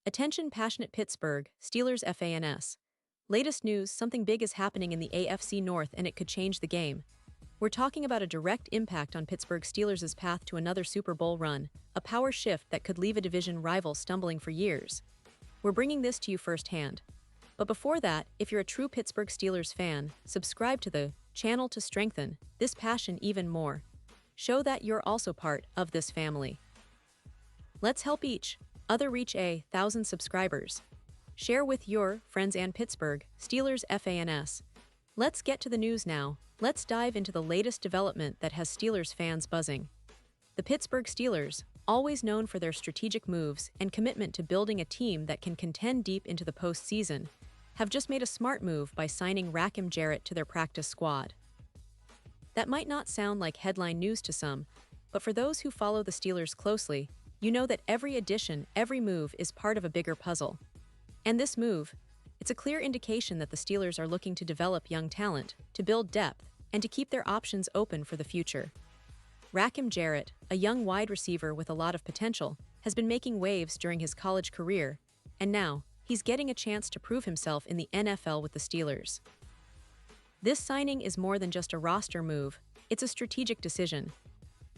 Attention passionate Pittsburgh Steelers fans. Latest news, something big is happening in the AFC North and it could change the game. We're talking about a direct impact on Pittsburgh Steelers' path to another Super Bowl run, a power shift that could leave a division rival stumbling for years. We're bringing this to you firsthand. But before that, if you're a true Pittsburgh Steelers fan, subscribe to the channel to strengthen this passion even more. Show that you're also part of this family. Let's help each other reach 1,000 subscribers. Share with your friends and Pittsburgh Steelers fans. Let's get to the news now. Let's dive into the latest development that has Steelers fans buzzing. The Pittsburgh Steelers, always known for their strategic moves and commitment to building a team that can contend deep into the postseason, have just made a smart move by signing Rakim Jarrett to their practice squad. That might not sound like headline news to some, but for those who follow the Steelers closely, you know that every addition, every move is part of a bigger puzzle. And this move, it's a clear indication that the Steelers are looking to develop young talent, to build depth, and to keep their options open for the future. Rakim Jarrett, a young wide receiver with a lot of potential, has been making waves during his college career, and now, he's getting a chance to prove himself in the NFL with the Steelers. This signing is more than just a roster move, it's a strategic decision.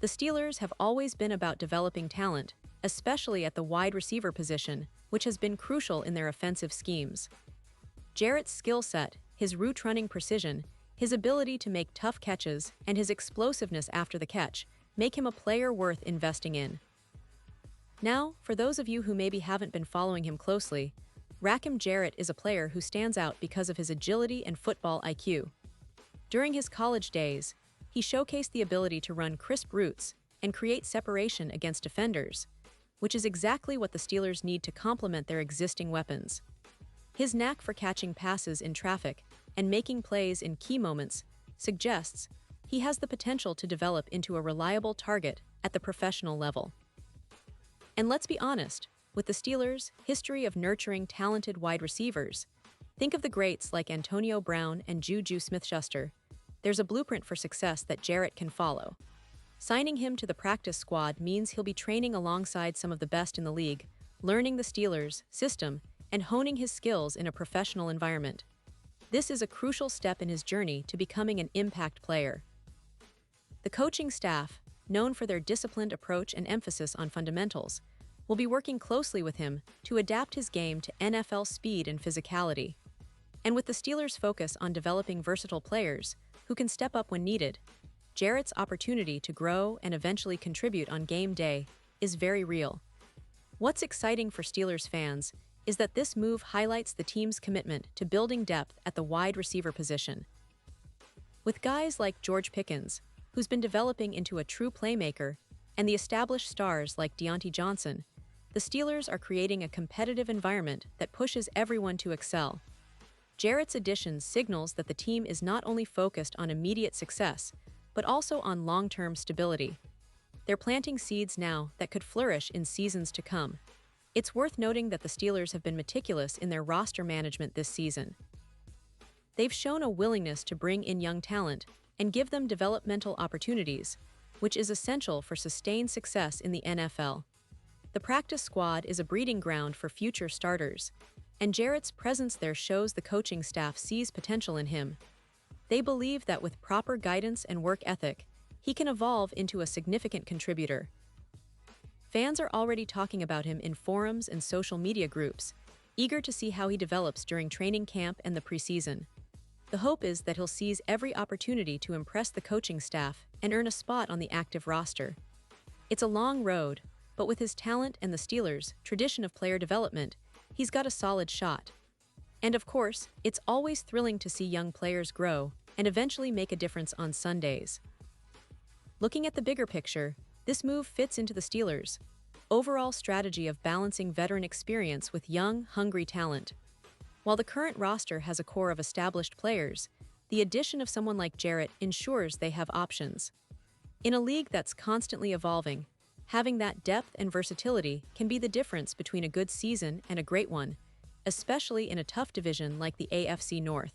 The Steelers have always been about developing talent, especially at the wide receiver position, which has been crucial in their offensive schemes. Jarrett's skill set, his route-running precision, his ability to make tough catches, and his explosiveness after the catch make him a player worth investing in. Now, for those of you who maybe haven't been following him closely, Rakim Jarrett is a player who stands out because of his agility and football IQ. During his college days, he showcased the ability to run crisp routes and create separation against defenders, which is exactly what the Steelers need to complement their existing weapons. His knack for catching passes in traffic and making plays in key moments suggests he has the potential to develop into a reliable target at the professional level. And let's be honest, with the Steelers' history of nurturing talented wide receivers, think of the greats like Antonio Brown and Juju Smith-Schuster. There's a blueprint for success that Jarrett can follow. Signing him to the practice squad means he'll be training alongside some of the best in the league, learning the Steelers' system, and honing his skills in a professional environment. This is a crucial step in his journey to becoming an impact player. The coaching staff, known for their disciplined approach and emphasis on fundamentals, will be working closely with him to adapt his game to NFL speed and physicality. And with the Steelers' focus on developing versatile players who can step up when needed, Jarrett's opportunity to grow and eventually contribute on game day is very real. What's exciting for Steelers fans is that this move highlights the team's commitment to building depth at the wide receiver position. With guys like George Pickens, who's been developing into a true playmaker, and the established stars like Deontay Johnson, the Steelers are creating a competitive environment that pushes everyone to excel. Jarrett's addition signals that the team is not only focused on immediate success, but also on long-term stability. They're planting seeds now that could flourish in seasons to come. It's worth noting that the Steelers have been meticulous in their roster management this season. They've shown a willingness to bring in young talent and give them developmental opportunities, which is essential for sustained success in the NFL. The practice squad is a breeding ground for future starters, and Jarrett's presence there shows the coaching staff sees potential in him. They believe that with proper guidance and work ethic, he can evolve into a significant contributor. Fans are already talking about him in forums and social media groups, eager to see how he develops during training camp and the preseason. The hope is that he'll seize every opportunity to impress the coaching staff and earn a spot on the active roster. It's a long road, but with his talent and the Steelers' tradition of player development, he's got a solid shot. And of course, it's always thrilling to see young players grow and eventually make a difference on Sundays. Looking at the bigger picture, this move fits into the Steelers' overall strategy of balancing veteran experience with young, hungry talent. While the current roster has a core of established players, the addition of someone like Jarrett ensures they have options. In a league that's constantly evolving, having that depth and versatility can be the difference between a good season and a great one, especially in a tough division like the AFC North.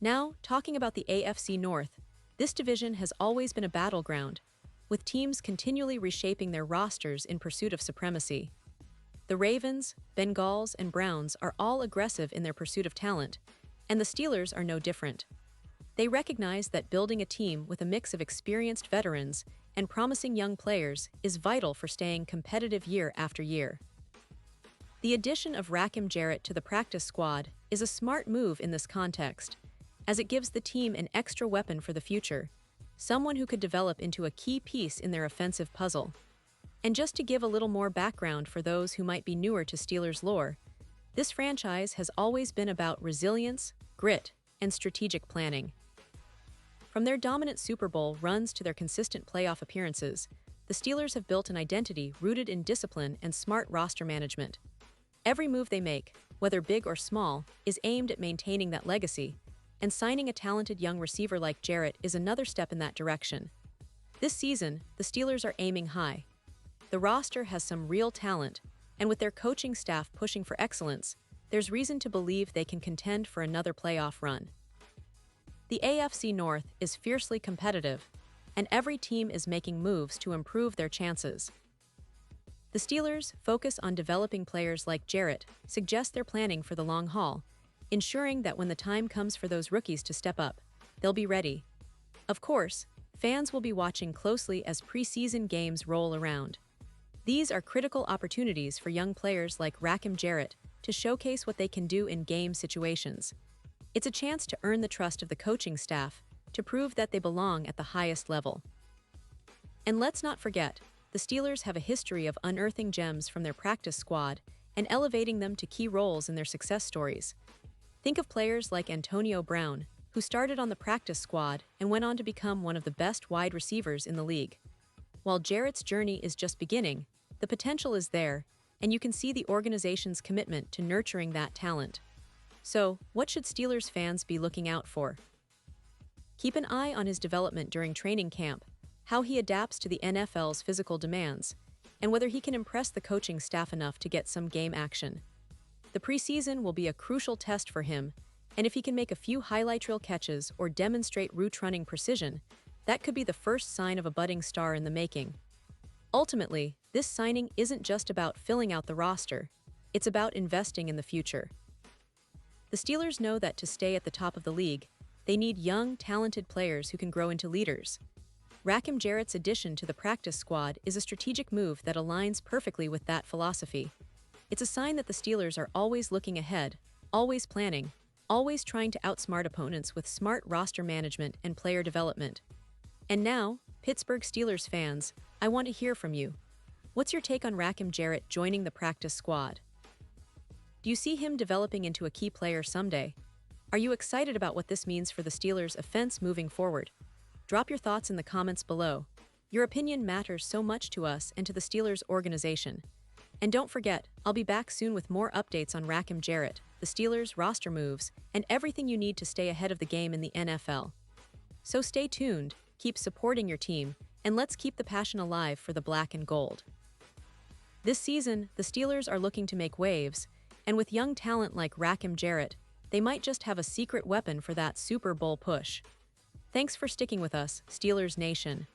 Now, talking about the AFC North, this division has always been a battleground, with teams continually reshaping their rosters in pursuit of supremacy. The Ravens, Bengals, and Browns are all aggressive in their pursuit of talent, and the Steelers are no different. They recognize that building a team with a mix of experienced veterans and promising young players is vital for staying competitive year after year. The addition of Rakim Jarrett to the practice squad is a smart move in this context, as it gives the team an extra weapon for the future, someone who could develop into a key piece in their offensive puzzle. And just to give a little more background for those who might be newer to Steelers lore, this franchise has always been about resilience, grit, and strategic planning. From their dominant Super Bowl runs to their consistent playoff appearances, the Steelers have built an identity rooted in discipline and smart roster management. Every move they make, whether big or small, is aimed at maintaining that legacy, and signing a talented young receiver like Jarrett is another step in that direction. This season, the Steelers are aiming high. The roster has some real talent, and with their coaching staff pushing for excellence, there's reason to believe they can contend for another playoff run. The AFC North is fiercely competitive, and every team is making moves to improve their chances. The Steelers' focus on developing players like Jarrett suggests they're planning for the long haul, ensuring that when the time comes for those rookies to step up, they'll be ready. Of course, fans will be watching closely as preseason games roll around. These are critical opportunities for young players like Rakim Jarrett to showcase what they can do in game situations. It's a chance to earn the trust of the coaching staff, to prove that they belong at the highest level. And let's not forget, the Steelers have a history of unearthing gems from their practice squad and elevating them to key roles in their success stories. Think of players like Antonio Brown, who started on the practice squad and went on to become one of the best wide receivers in the league. While Jarrett's journey is just beginning, the potential is there, and you can see the organization's commitment to nurturing that talent. So, what should Steelers fans be looking out for? Keep an eye on his development during training camp, how he adapts to the NFL's physical demands, and whether he can impress the coaching staff enough to get some game action. The preseason will be a crucial test for him, and if he can make a few highlight reel catches or demonstrate route running precision, that could be the first sign of a budding star in the making. Ultimately, this signing isn't just about filling out the roster, it's about investing in the future. The Steelers know that to stay at the top of the league, they need young, talented players who can grow into leaders. Rakim Jarrett's addition to the practice squad is a strategic move that aligns perfectly with that philosophy. It's a sign that the Steelers are always looking ahead, always planning, always trying to outsmart opponents with smart roster management and player development. And now, Pittsburgh Steelers fans, I want to hear from you. What's your take on Rakim Jarrett joining the practice squad? Do you see him developing into a key player someday? Are you excited about what this means for the Steelers' offense moving forward? Drop your thoughts in the comments below. Your opinion matters so much to us and to the Steelers organization. And don't forget, I'll be back soon with more updates on Rakim Jarrett, the Steelers' roster moves, and everything you need to stay ahead of the game in the NFL. So stay tuned, keep supporting your team, and let's keep the passion alive for the black and gold. This season, the Steelers are looking to make waves, and with young talent like Rakim Jarrett, they might just have a secret weapon for that Super Bowl push. Thanks for sticking with us, Steelers Nation.